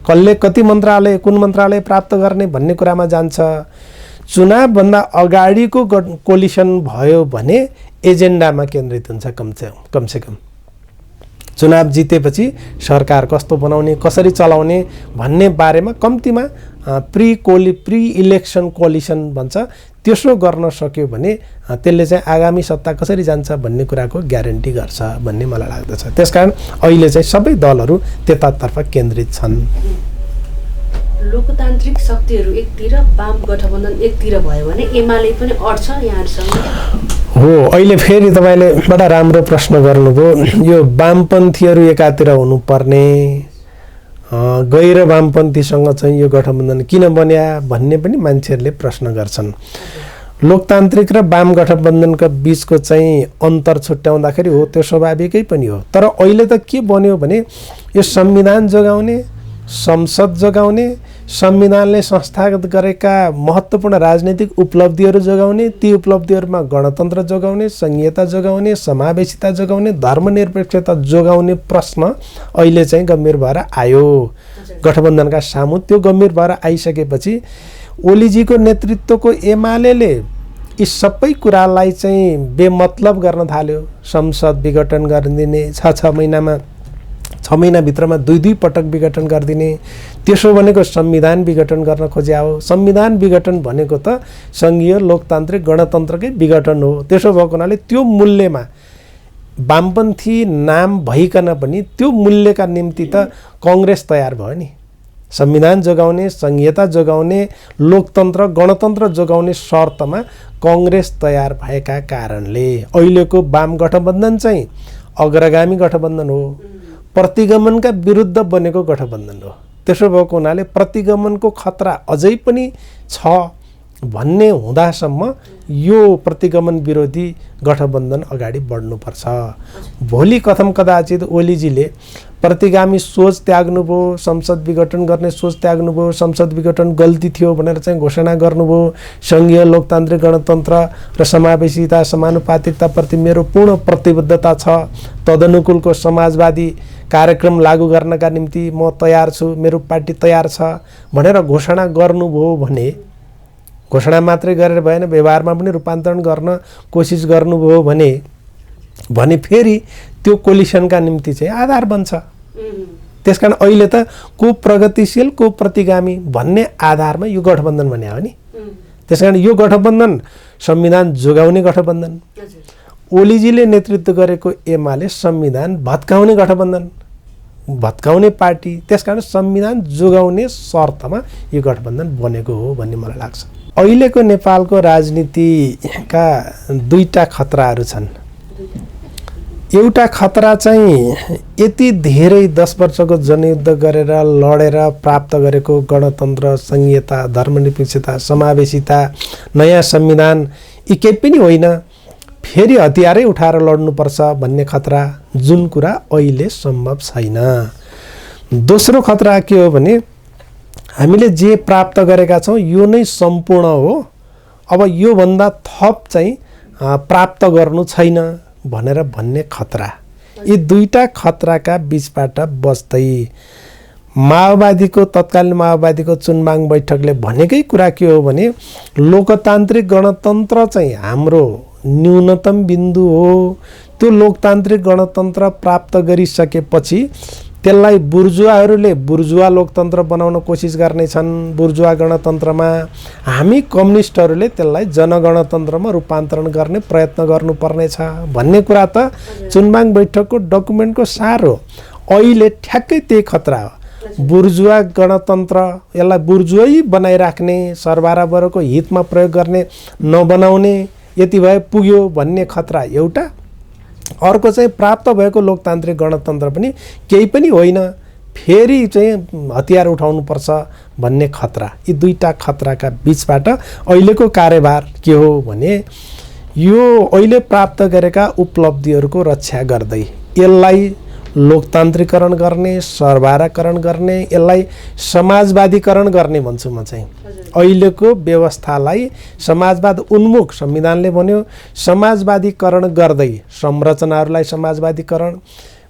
कसले कति मन्त्रालय कुन मन्त्रालय प्राप्त गर्ने भन्ने कुरामा जान्छ। चुनावभन्दा अगाडिको कोलिसन भयो भने एजेन्डामा केन्द्रित हुन्छ। कमसेकम चुनाव जितेपछि सरकार कस्तो बनाउने, कसरी चलाउने भन्ने बारेमा कम्तीमा प्री इलेक्सन कोलिसन भन्छ, त्यसो गर्न सक्यो भने त्यसले चाहिँ आगामी सत्ता कसरी जान्छ भन्ने कुराको ग्यारेन्टी गर्छ भन्ने मलाई लाग्दछ। त्यसकारण अहिले चाहिँ सबै दलहरू त्यतातर्फ केन्द्रित छन्। लोकतान्त्रिक शक्तिहरू एकतिर, वाम गठबन्धन एकतिर भयो भने एमाले पनि अड्छ यहाँहरूसँग हो। अहिले फेरि तपाईँले बडा राम्रो प्रश्न गर्नुभयो। यो वामपन्थीहरू एकातिर हुनुपर्ने, गैर वामपन्थीसँग चाहिँ यो गठबन्धन किन बन्या भन्ने पनि मान्छेहरूले प्रश्न गर्छन्। लोकतान्त्रिक र वाम गठबन्धनका बीचको चाहिँ अन्तर छुट्याउँदाखेरि हो त्यो स्वाभाविकै पनि हो। तर अहिले त के बन्यो भने यो संविधान जोगाउने, संसद जोगाउने, संविधानले संस्थागत गरेका महत्त्वपूर्ण राजनीतिक उपलब्धिहरू जोगाउने, ती उपलब्धिहरूमा गणतन्त्र जोगाउने, संघीयता जोगाउने, समावेशिता जोगाउने, धर्मनिरपेक्षता जोगाउने प्रश्न अहिले चाहिँ गम्भीर भएर आयो गठबन्धनका सामु। त्यो गम्भीर भएर आइसकेपछि ओलीजीको नेतृत्वको एमालेले यी सबै कुरालाई चाहिँ बेमतलब गर्न थाल्यो। संसद विघटन गरिदिने, 6 महिनाभित्रमा 2 पटक विघटन गरिदिने, त्यसो भनेको संविधान विघटन गर्न खोज्या हो। संविधान विघटन भनेको त सङ्घीय लोकतान्त्रिक गणतन्त्रकै विघटन हो। त्यसो भएको हुनाले त्यो मूल्यमा वामपन्थी नाम भइकन पनि त्यो मूल्यका निम्ति त कांग्रेस तयार भयो नि। संविधान जोगाउने, संघीयता जोगाउने, लोकतन्त्र गणतन्त्र जोगाउने शर्तमा कांग्रेस तयार भएका कारणले अहिलेको वाम गठबन्धन चाहिँ अग्रगामी गठबन्धन हो, प्रतिगमनका विरुद्ध बनेको गठबन्धन हो। त्यसो भएको हुनाले प्रतिगमनको खतरा अझै पनि छ भन्ने हुँदासम्म यो प्रतिगमन विरोधी गठबन्धन अगाडि बढ्नुपर्छ। भोलि कथम कदाचित ओलीजीले प्रतिगामी सोच त्याग्नुभयो, संसद विघटन गर्ने सोच त्याग्नुभयो, संसद विघटन गल्ती थियो भनेर चाहिँ घोषणा गर्नुभयो, सङ्घीय लोकतान्त्रिक गणतन्त्र र समावेशिता समानुपातिकताप्रति मेरो पूर्ण प्रतिबद्धता छ, तदनुकूलको समाजवादी कार्यक्रम लागू गर्नका निम्ति म तयार छु, मेरो पार्टी तयार छ भनेर घोषणा गर्नुभयो भने, घोषणा मात्रै गरेर भएन व्यवहारमा पनि रूपान्तरण गर्न कोसिस गर्नुभयो भने फेरि त्यो कोलिसनका निम्ति चाहिँ आधार बन्छ। त्यसकारण अहिले त को प्रगतिशील को प्रतिगामी भन्ने आधारमा यो गठबन्धन बन्या हो नि। त्यसकारण यो गठबन्धन संविधान जोगाउने गठबन्धन, ओलीजीले नेतृत्व गरेको एमाले संविधान भत्काउने गठबन्धन, भत्काउने पार्टी। त्यसकारण संविधान जोगाउने शर्तमा यो गठबन्धन बनेको हो भन्ने मलाई लाग्छ। अहिलेको नेपालको राजनीतिका दुईटा खतराहरू छन्। एउटा खतरा चाहिँ यति धेरै 10 वर्षको जनयुद्ध गरेर लडेर प्राप्त गरेको गणतन्त्र, संघीयता, धर्मनिरपेक्षता, समावेशिता, नयाँ संविधान यी केही पनि होइन, फेरि हतियारै उठाएर लड्नुपर्छ भन्ने खतरा, जुन कुरा अहिले सम्भव छैन। दोस्रो खतरा के हो भने हामीले जे प्राप्त गरेका छौँ यो नै सम्पूर्ण हो, अब योभन्दा थप चाहिँ प्राप्त गर्नु छैन भनेर भन्ने खतरा। यी दुईटा खतराका बीचबाट बस्दै माओवादीको तत्कालीन माओवादीको चुनबाङ बैठकले भनेकै कुरा के हो भने लोकतान्त्रिक गणतन्त्र चाहिँ हाम्रो न्यूनतम बिन्दु हो। त्यो लोकतान्त्रिक गणतन्त्र प्राप्त गरिसकेपछि त्यसलाई बुर्जुवाहरूले बुर्जुवा लोकतन्त्र बनाउन कोसिस गर्नेछन्। बुर्जुवा गणतन्त्रमा हामी कम्युनिस्टहरूले त्यसलाई जनगणतन्त्रमा रूपान्तरण गर्ने प्रयत्न गर्नुपर्नेछ भन्ने कुरा त चुनबाङ बैठकको डकुमेन्टको सार हो। अहिले ठ्याक्कै त्यही खतरा हो। बुर्जुवा गणतन्त्र यसलाई बुर्जुवै बनाइराख्ने, सरबाराबरको हितमा प्रयोग गर्ने नबनाउने, यति भए पुग्यो भन्ने खतरा एउटा। अर्को चाहिँ प्राप्त भएको लोकतान्त्रिक गणतन्त्र पनि केही पनि होइन, फेरि चाहिँ हतियार उठाउनुपर्छ भन्ने खतरा। यी दुईटा खतराका बीचबाट अहिलेको कार्यभार के हो भने यो अहिले प्राप्त गरेका उपलब्धिहरूको रक्षा गर्दै यसलाई लोकतान्त्रिकरण गर्ने, सरबाराकरण गर्ने, यसलाई समाजवादीकरण गर्ने भन्छु म चाहिँ। अहिलेको व्यवस्थालाई समाजवाद उन्मुख, संविधानले भन्यो समाजवादीकरण गर्दै संरचनाहरूलाई समाजवादीकरण,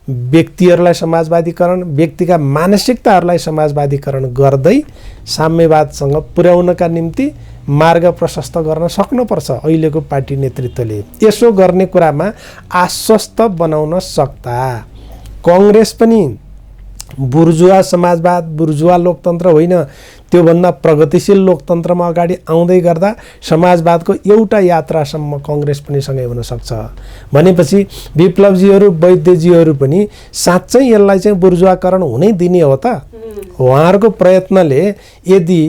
व्यक्तिहरूलाई समाजवादीकरण, व्यक्तिका मानसिकताहरूलाई समाजवादीकरण गर्दै साम्यवादसँग पुर्याउनका निम्ति मार्ग प्रशस्त गर्न सक्नुपर्छ अहिलेको पार्टी नेतृत्वले। यसो गर्ने कुरामा आश्वस्त बनाउन सक्दा कांग्रेस पनि बुर्जुवा समाजवाद, बुर्जुवा लोकतन्त्र होइन, त्योभन्दा प्रगतिशील लोकतन्त्रमा अगाडि आउँदै गर्दा समाजवादको एउटा यात्रासम्म कांग्रेस पनि सँगै हुन सक्छ भनेपछि विप्लवजीहरू, वैद्यजीहरू पनि साँच्चै यसलाई चाहिँ बुर्जुवाकरण हुनै दिने हो त? उहाँहरूको प्रयत्नले यदि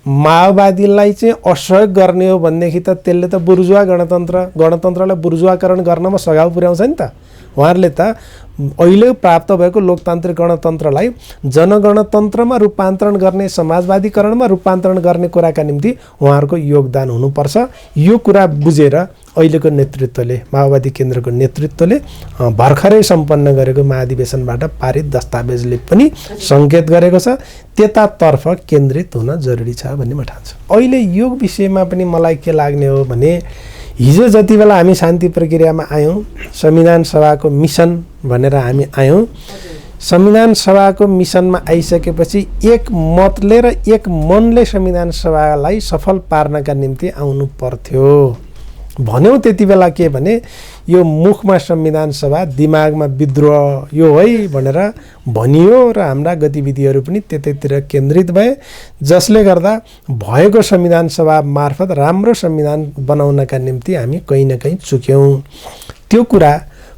माओवादीलाई चाहिँ असहयोग गर्ने हो भनेदेखि त त्यसले त बुर्जुवा गणतन्त्रलाई बुर्जुवाकरण गर्नमा सघाउ पुर्याउँछ नि त। उहाँहरूले त अहिले प्राप्त भएको लोकतान्त्रिक गणतन्त्रलाई जनगणतन्त्रमा रूपान्तरण गर्ने, समाजवादीकरणमा रूपान्तरण गर्ने कुराका निम्ति उहाँहरूको योगदान हुनुपर्छ। यो कुरा बुझेर अहिलेको नेतृत्वले, माओवादी केन्द्रको नेतृत्वले भर्खरै सम्पन्न गरेको महाधिवेशनबाट पारित दस्तावेजले पनि सङ्केत गरेको छ त्यतातर्फ केन्द्रित हुन जरुरी छ भन्ने म ठान्छु। अहिले यो विषयमा पनि मलाई के लाग्ने हो भने हिजो जति बेला हामी शान्ति प्रक्रियामा आयौँ, संविधान सभाको मिसन भनेर हामी आयौँ, संविधान सभाको मिसनमा आइसकेपछि एक मतले र एक मनले संविधान सभालाई सफल पार्नका निम्ति आउनु पर्थ्यो भन्यौँ। त्यति बेला के भने यो मुखमा संविधान सभा, दिमागमा विद्रोह यो है भनेर भनियो र हाम्रा गतिविधिहरू पनि त्यतैतिर केन्द्रित भए, जसले गर्दा भएको संविधान सभा मार्फत राम्रो संविधान बनाउनका निम्ति हामी कहीँ न कहीँ चुक्यौँ। त्यो कुरा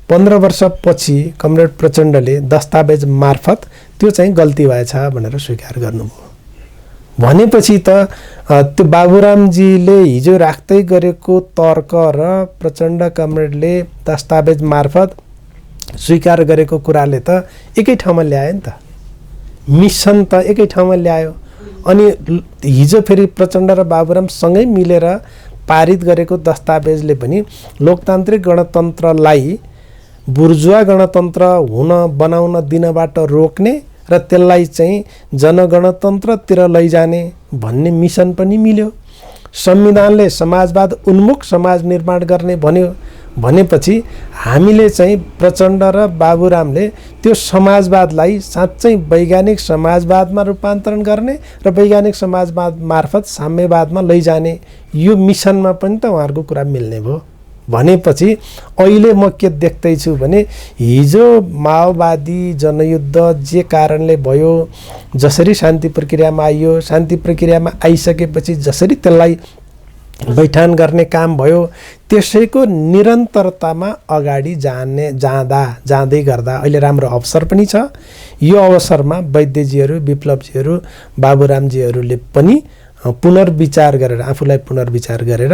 15 वर्षपछि कमरेड प्रचण्डले दस्तावेज मार्फत त्यो चाहिँ गल्ती भएछ भनेर स्वीकार गर्नुभयो भनेपछि त त्यो बाबुरामजीले हिजो राख्दै गरेको तर्क र प्रचण्ड कमरेडले दस्तावेज मार्फत स्वीकार गरेको कुराले त एकै ठाउँमा ल्यायो नि त, मिसन त एकै ठाउँमा ल्यायो। अनि हिजो फेरि प्रचण्ड र बाबुराम सँगै मिलेर पारित गरेको दस्तावेजले पनि लोकतान्त्रिक गणतन्त्रलाई बुर्जुवा गणतन्त्र बनाउन दिनबाट रोक्ने र त्यसलाई चाहिँ जनगणतन्त्रतिर लैजाने भन्ने मिसन पनि मिल्यो। संविधानले समाजवाद उन्मुख समाज निर्माण गर्ने भन्यो भनेपछि हामीले चाहिँ प्रचण्ड र बाबुरामले त्यो समाजवादलाई साँच्चै वैज्ञानिक समाजवादमा रूपान्तरण गर्ने र वैज्ञानिक समाजवाद मार्फत साम्यवादमा लैजाने यो मिसनमा पनि त उहाँहरूको कुरा मिल्ने भयो भनेपछि अहिले म के देख्दैछु भने हिजो माओवादी जनयुद्ध जे कारणले भयो, जसरी शान्ति प्रक्रियामा आइयो, शान्ति प्रक्रियामा आइसकेपछि जसरी त्यसलाई बैठान गर्ने काम भयो, त्यसैको निरन्तरतामा अगाडि जाँदै गर्दा अहिले राम्रो अवसर पनि छ। यो अवसरमा वैद्यजीहरू, विप्लवजीहरू, बाबुरामजीहरूले पनि पुनर्विचार गरेर आफूलाई पुनर्विचार गरेर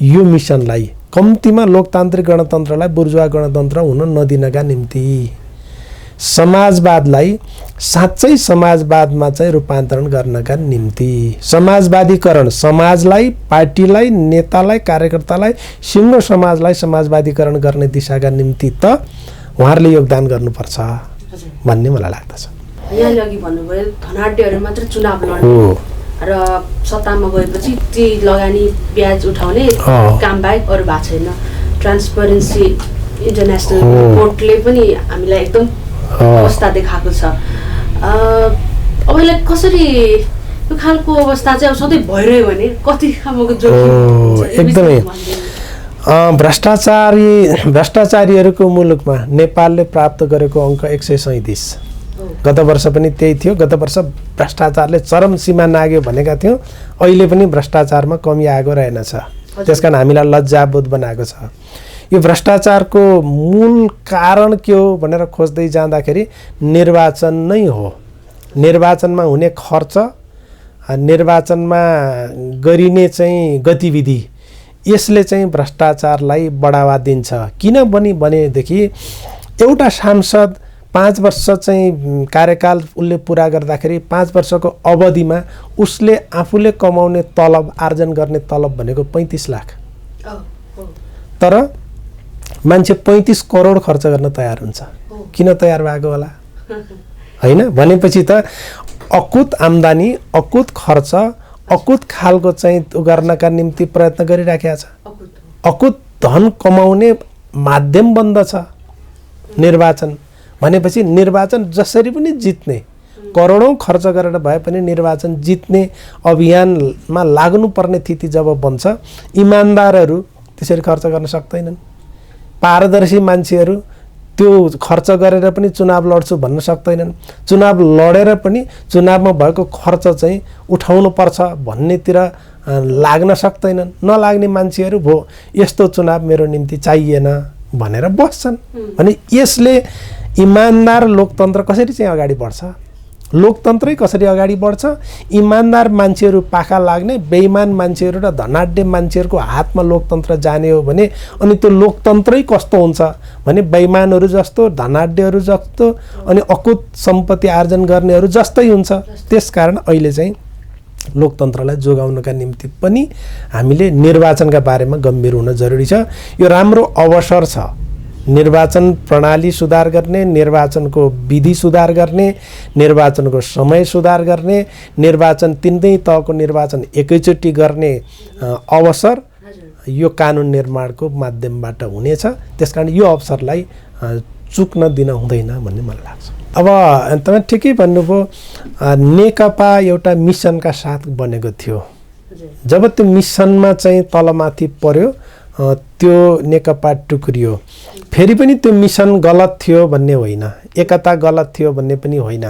यो मिसनलाई कम्तीमा लोकतान्त्रिक गणतन्त्रलाई बुर्जुवा गणतन्त्र हुन नदिनका निम्ति समाजवादलाई साँच्चै समाजवादमा चाहिँ रूपान्तरण गर्नका निम्ति समाजवादीकरण समाजलाई पार्टीलाई नेतालाई कार्यकर्तालाई सिङ्गो समाजलाई समाजवादीकरण गर्ने दिशाका निम्ति त उहाँहरूले योगदान गर्नुपर्छ भन्ने मलाई लाग्दछ। यहाँले अघि भन्नुभयो धनाढ्यहरू मात्र चुनाव लड्ने र सत्तामा गएपछि त्यही लगानी ब्याज उठाउने काम बाहेक अरू भएको छैन। ट्रान्सपरेन्सी इन्टरनेसनल रिपोर्टले पनि हामीलाई एकदम अवस्था देखाएको छ। अब यसलाई कसरी यो खालको अवस्था चाहिँ अब सधैँ भइरह्यो भने कति खालको जोखिम एकदमै भ्रष्टाचारीहरूको मुलुकमा नेपालले प्राप्त गरेको अङ्क 137 गत वर्ष पनि त्यही थियो। गत वर्ष भ्रष्टाचारले चरम सीमा नाग्यो भनेका थियौँ, अहिले पनि भ्रष्टाचारमा कमी आएको रहेनछ। त्यसकारण हामीलाई लज्जाबोध बनाएको छ। यो भ्रष्टाचारको मूल कारण के हो भनेर खोज्दै जाँदाखेरि निर्वाचन नै हो। निर्वाचनमा हुने खर्च, निर्वाचनमा गरिने चाहिँ गतिविधि, यसले चाहिँ भ्रष्टाचारलाई बढावा दिन्छ। किनभने भनेदेखि एउटा सांसद 5 वर्ष चाहिँ कार्यकाल उसले पुरा गर्दाखेरि 5 वर्षको अवधिमा उसले आफूले कमाउने तलब, आर्जन गर्ने तलब भनेको 35 लाख। तर मान्छे 35 करोड खर्च गर्न तयार हुन्छ। किन तयार भएको होला? होइन भनेपछि त अकुत आम्दानी, अकुत खर्च, अकुत खालको चाहिँ गर्नका निम्ति प्रयत्न गरिराखेको छ। अकुत धन कमाउने माध्यम बन्द छ निर्वाचन भनेपछि। निर्वाचन जसरी पनि जित्ने, करोडौँ खर्च गरेर भए पनि निर्वाचन जित्ने अभियानमा लाग्नुपर्ने स्थिति जब बन्छ, इमान्दारहरू त्यसरी खर्च गर्न सक्दैनन्। पारदर्शी मान्छेहरू त्यो खर्च गरेर पनि चुनाव लड्छु भन्न सक्दैनन्। चुनाव लडेर पनि चुनावमा भएको खर्च चाहिँ उठाउनुपर्छ भन्नेतिर लाग्न सक्दैनन्। नलाग्ने मान्छेहरू भो यस्तो चुनाव मेरो निम्ति चाहिएन भनेर बस्छन्। भने यसले इमान्दार लोकतन्त्र कसरी चाहिँ अगाडि बढ्छ? लोकतन्त्रै कसरी अगाडि बढ्छ? इमान्दार मान्छेहरू पाखा लाग्ने, बेइमान मान्छेहरू र धनाढ्य मान्छेहरूको हातमा लोकतन्त्र जाने हो भने अनि त्यो लोकतन्त्रै कस्तो हुन्छ भने बेइमानहरू जस्तो, धनाढ्यहरू जस्तो अनि अकुत सम्पत्ति आर्जन गर्नेहरू जस्तै हुन्छ। त्यसकारण अहिले चाहिँ लोकतन्त्रलाई जोगाउनका निम्ति पनि हामीले निर्वाचनका बारेमा गम्भीर हुन जरुरी छ। यो राम्रो अवसर छ निर्वाचन प्रणाली सुधार गर्ने, निर्वाचनको विधि सुधार गर्ने, निर्वाचनको समय सुधार गर्ने, निर्वाचन तीनै तहको निर्वाचन एकैचोटि गर्ने अवसर यो कानुन निर्माणको माध्यमबाट हुनेछ। त्यसकारण यो अवसरलाई चुक्न दिन हुँदैन भन्ने मलाई लाग्छ। अब तपाईँ ठिकै भन्नुभयो, नेकपा एउटा मिसनका साथ बनेको थियो। जब त्यो मिसनमा चाहिँ तलमाथि पर्यो त्यो नेकपा टुक्रियो। फेरि पनि त्यो मिसन गलत थियो भन्ने होइन, एकता गलत थियो भन्ने पनि होइन।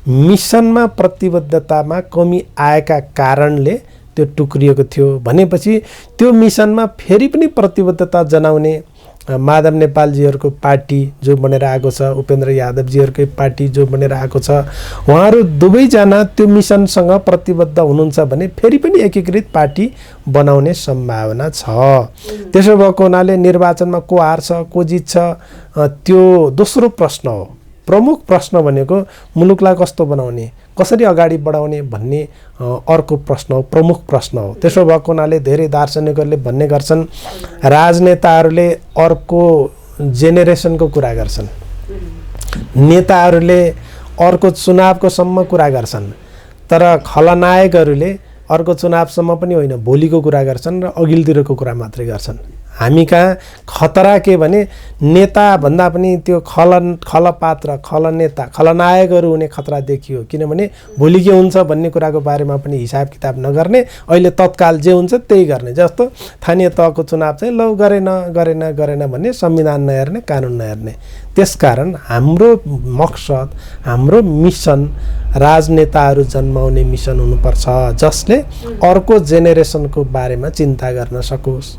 मिसनमा प्रतिबद्धतामा कमी आएका कारणले त्यो टुक्रिएको थियो भनेपछि त्यो मिसनमा फेरि पनि प्रतिबद्धता जनाउने माधव नेपालजीहरूको पार्टी जो बनेर आएको छ, उपेन्द्र यादवजीहरूकै पार्टी जो बनेर आएको छ, उहाँहरू दुवैजना त्यो मिसनसँग प्रतिबद्ध हुनुहुन्छ भने फेरि पनि एकीकृत पार्टी बनाउने सम्भावना छ। त्यसो भएको हुनाले निर्वाचनमा को हार्छ को जित्छ त्यो दोस्रो प्रश्न हो। प्रमुख प्रश्न भनेको मुलुकलाई कस्तो बनाउने, कसरी अगाडि बढाउने भन्ने अर्को प्रश्न हो, प्रमुख प्रश्न हो। त्यसो भएको हुनाले धेरै दार्शनिकहरूले भन्ने गर्छन् राजनेताहरूले अर्को जेनेरेसनको कुरा गर्छन्, नेताहरूले अर्को चुनावको सम्म कुरा गर्छन्, तर खलनायकहरूले अर्को चुनावसम्म पनि होइन भोलिको कुरा गर्छन् र अघिल्तिरको कुरा मात्रै गर्छन्। हामी कहाँ खतरा के भने नेता भन्दा पनि त्यो खलपात्र, खलनेता, खलनायकहरू हुने खतरा देखियो। किनभने भोलि के हुन्छ भन्ने कुराको बारेमा पनि हिसाब किताब नगर्ने, अहिले तत्काल जे हुन्छ त्यही गर्ने। जस्तो स्थानीय तहको चुनाव चाहिँ लौ गरेन भन्ने, संविधान नहेर्ने, कानुन नहेर्ने। त्यसकारण हाम्रो मकसद, हाम्रो मिसन राजनेताहरू जन्माउने मिसन हुनुपर्छ जसले अर्को जेनेरेसनको बारेमा चिन्ता गर्न सकोस्।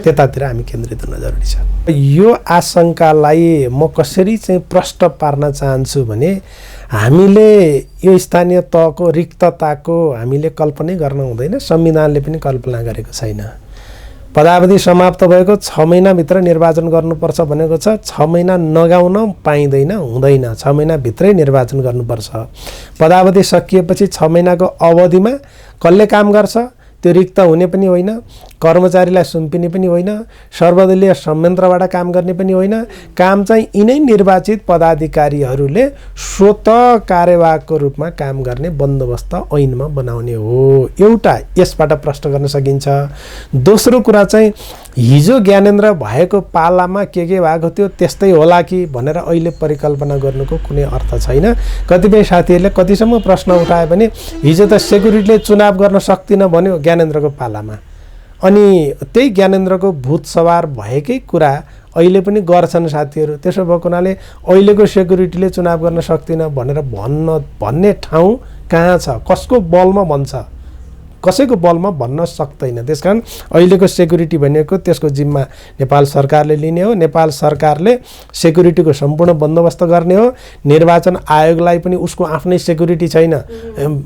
त्यतातिर हामी केन्द्रित हुन जरुरी छ। यो आशंकालाई म कसरी चाहिँ प्रष्ट पार्न चाहन्छु भने हामीले यो स्थानीय तहको रिक्तताको हामीले कल्पनै गर्न हुँदैन, संविधानले पनि कल्पना गरेको छैन। पदावधि समाप्त भएको 6 महिनाभित्र निर्वाचन गर्नुपर्छ भनेको छ। 6 महिना नगाउन पाइँदैन, हुँदैन। 6 महिनाभित्रै निर्वाचन गर्नुपर्छ। पदावधि सकिएपछि 6 महिनाको अवधिमा कसले काम गर्छ त्यो रिक्त हुने पनि होइन, कर्मचारीलाई सुम्पिने पनि होइन, सर्वदलीय संयन्त्रबाट काम गर्ने पनि होइन। काम चाहिँ यिनै निर्वाचित पदाधिकारीहरूले स्वतः कार्यवाहकको रूपमा काम गर्ने बन्दोबस्त ऐनमा बनाउने हो। एउटा यसबाट प्रश्न गर्न सकिन्छ। दोस्रो कुरा चाहिँ हिजो ज्ञानेन्द्र भएको पालामा के भएको थियो त्यस्तै होला कि भनेर अहिले परिकल्पना गर्नुको कुनै अर्थ छैन। कतिपय साथीहरूले कतिसम्म प्रश्न उठाए भने हिजो त सेक्युरिटीले चुनाव गर्न सक्दिन भन्यो ज्ञानेन्द्रको पालामा, अनि त्यही ज्ञानेन्द्रको भूत सवार भएकै कुरा अहिले पनि गर्छन् साथीहरू। त्यसो भएको हुनाले अहिलेको सेक्युरिटीले चुनाव गर्न सक्दिन भनेर भन्ने ठाउँ कहाँ छ? कसको बलमा भन्छ? कसैको बलमा भन्न सक्दैन। त्यसकारण अहिलेको सेक्युरिटी भनेको त्यसको जिम्मा नेपाल सरकारले लिने हो। नेपाल सरकारले सेक्युरिटीको सम्पूर्ण बन्दोबस्त गर्ने हो। निर्वाचन आयोगलाई पनि उसको आफ्नै सेक्युरिटी छैन,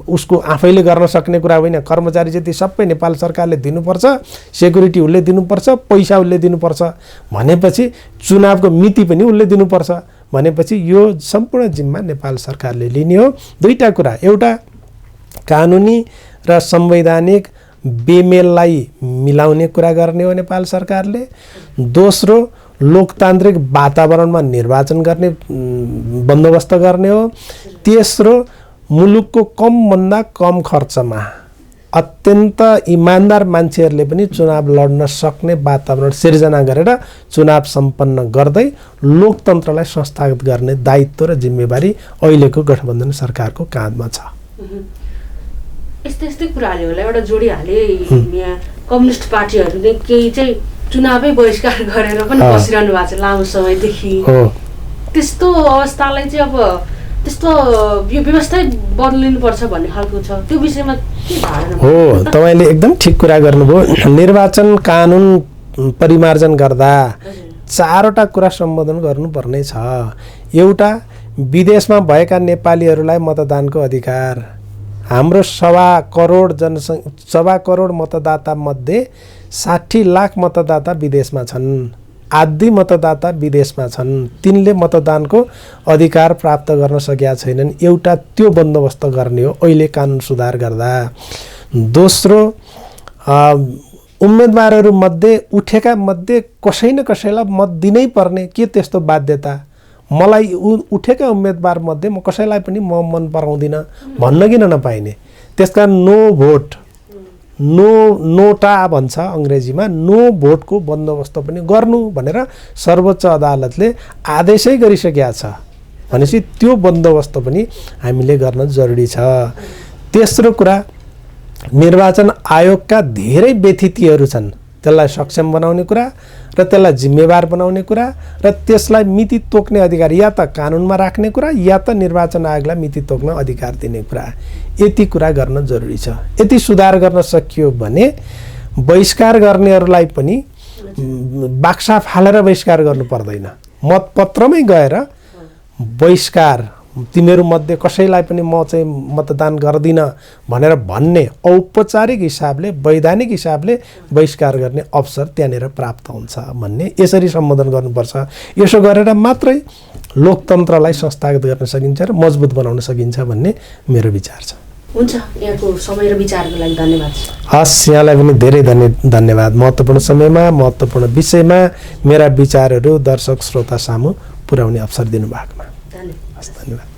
उसको आफैले गर्न सक्ने कुरा होइन। कर्मचारी जति सबै नेपाल सरकारले दिनुपर्छ, सेक्युरिटी उसले दिनुपर्छ, पैसा उसले दिनुपर्छ भनेपछि चुनावको मिति पनि उसले दिनुपर्छ भनेपछि यो सम्पूर्ण जिम्मा नेपाल सरकारले लिने हो। दुईटा कुरा, एउटा कानुनी र संवैधानिक बेमेललाई मिलाउने कुरा गर्ने हो नेपाल सरकारले। दोस्रो लोकतान्त्रिक वातावरणमा निर्वाचन गर्ने बन्दोबस्त गर्ने हो। तेस्रो मुलुकको कमभन्दा कम खर्चमा अत्यन्त इमान्दार मान्छेहरूले पनि चुनाव लड्न सक्ने वातावरण सिर्जना गरेर चुनाव सम्पन्न गर्दै लोकतन्त्रलाई संस्थागत गर्ने दायित्व र जिम्मेवारी अहिलेको गठबन्धन सरकारको काँधमा छ। यस्तै कुराले होला एउटा जोडिहाले यहाँ कम्युनिस्ट पार्टीहरूले केही चाहिँ चुनावै बहिष्कार गरेर पनि बसिरहनु भएको छ लामो समयदेखि। त्यस्तो अवस्थालाई चाहिँ अब त्यस्तो यो व्यवस्थै बदलिनुपर्छ भन्ने खालको छ, त्यो विषयमा के धारणा हो? तपाईँले एकदम ठिक कुरा गर्नुभयो। निर्वाचन कानुन परिमार्जन गर्दा 4वटा कुरा सम्बोधन गर्नुपर्ने छ। एउटा, विदेशमा भएका नेपालीहरूलाई मतदानको अधिकार। हाम्रो 1.25 करोड मतदाता मध्ये 60 लाख मतदाता विदेशमा छन्, आधी मतदाता विदेशमा छन्। तिनले मतदानको अधिकार प्राप्त गर्न सकेका छैनन्। एउटा त्यो बन्दोबस्त गर्ने हो अहिले कानुन सुधार गर्दा। दोस्रो, उम्मेदवारहरू मध्ये उठेका मध्ये कसै न कसैलाई मत दिनै पर्ने के त्यस्तो बाध्यता? मलाई उठेका उम्मेदवार मध्ये म कसैलाई पनि म मन पराउँदिन भन्न किन नपाइने? त्यसकारण नो भोट, नोटा भन्छ अङ्ग्रेजीमा, नो भोटको बन्दोबस्त पनि गर्नु भनेर सर्वोच्च अदालतले आदेशै गरिसकेका छ भनेपछि त्यो बन्दोबस्त पनि हामीले गर्न जरुरी छ। तेस्रो कुरा, निर्वाचन आयोगका धेरै व्यथितिहरू छन्, त्यसलाई सक्षम बनाउने कुरा र त्यसलाई जिम्मेवार बनाउने कुरा र त्यसलाई मिति तोक्ने अधिकार या त कानुनमा राख्ने कुरा या त निर्वाचन आयोगलाई मिति तोक्न अधिकार दिने कुरा, यति कुरा गर्न जरुरी छ। यति सुधार गर्न सकियो भने बहिष्कार गर्नेहरूलाई पनि बाक्सा फालेर बहिष्कार गर्नु पर्दैन। मतपत्रमै गएर बहिष्कार, तिमीहरू मध्ये कसैलाई पनि म चाहिँ मतदान गर्दिन भनेर भन्ने औपचारिक हिसाबले, वैधानिक हिसाबले बहिष्कार गर्ने अवसर त्यहाँनिर प्राप्त हुन्छ भन्ने यसरी सम्बोधन गर्नुपर्छ। यसो गरेर मात्रै लोकतन्त्रलाई संस्थागत गर्न सकिन्छ र मजबुत बनाउन सकिन्छ भन्ने मेरो विचार छ। हुन्छ, यहाँको समय र विचारको लागि धन्यवाद। हस्, यहाँलाई पनि धेरै धन्यवाद। महत्त्वपूर्ण समयमा महत्त्वपूर्ण विषयमा मेरा विचारहरू दर्शक श्रोता सामु पुर्याउने अवसर दिनुभएकोमा धन्यवाद।